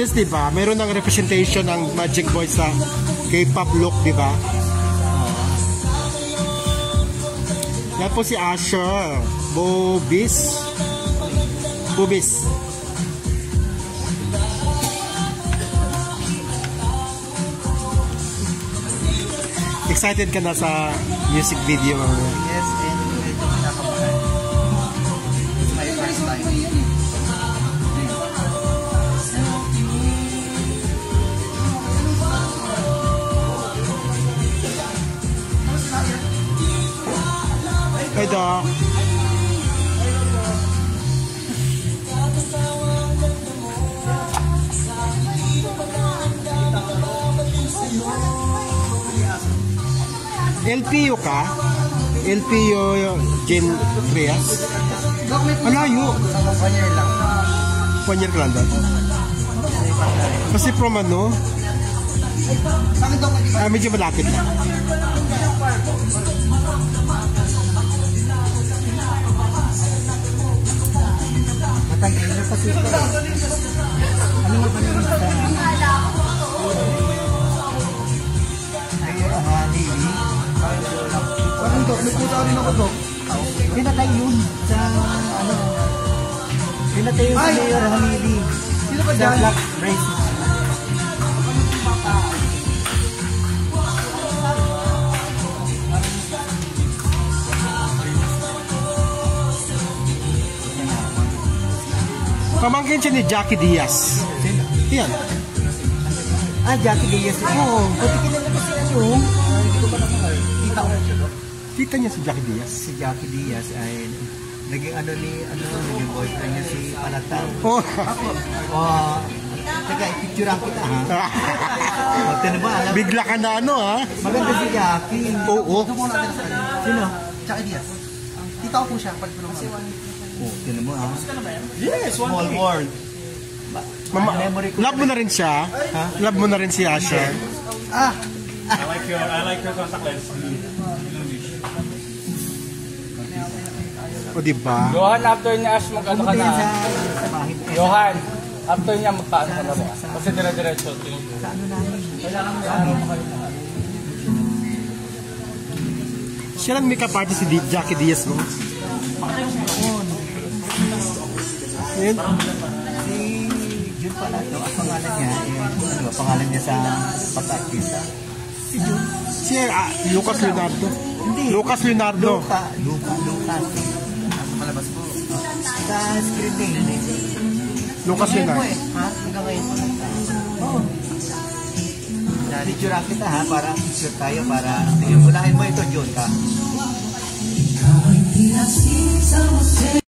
least, diba, mayroon ng representation ng Magic Boy sa K-pop look, diba? Yan po si Asher. Bubis. Excited ka na sa music video? Yes, and medyo kinakabahan. It's my first time. Hey, Doc. LPU ka? LPU Gen Trias? Malayo. 1 year lang. 1 year ka lang doon? Kasi from ano? Medyo malapit na. Matanggal na kasi ito. Ano nga ba naman sa... Navy? Parang Dok, nagpunta rin ako Dok. Pinatay yun sa ano. Pinatay yun sa Mayor Hamidi. Sino ba dyan? Sa Black Braces. Pamangkin siya ni Jackie Diaz. Yan. Ah, Jackie Diaz. Oo. Pati kilala kasi ano. Kita niya si Jackie Diaz. Si Jackie Diaz ay naging naging boyfriend niya si Palatang. Oh. Teka, ipicturean kita ha. Bigla ka na ano ha? Maganda si Jackie. Oo. Sino? Jackie Diaz. Kita ko po siya. Tinan mo ha. Yes, Small world. Love mo na rin siya? Ha? Love mo na rin si Asher? Ah! I like your contact lens. O diba? Johan, after niya Ash, mag-ano ka na? Johan, after niya magpaano ka na ba? Kasi dire-diretso. Sa ano namin? Siya lang make-up artist si Jackie Diaz mo? Ayun. Si Jun pala to, ang pangalan niya, pangalan niya sa pag-artista. Si Jun. Si Lucas Leonardo. Hindi. Lucas Leonardo. Lucas. Malabas po. Sa screen name. Lucas Leonardo. Ha? Hanggang ngayon po. Oo. Picture kita ha, para picture tayo, para unahin mo ito, Jun ka.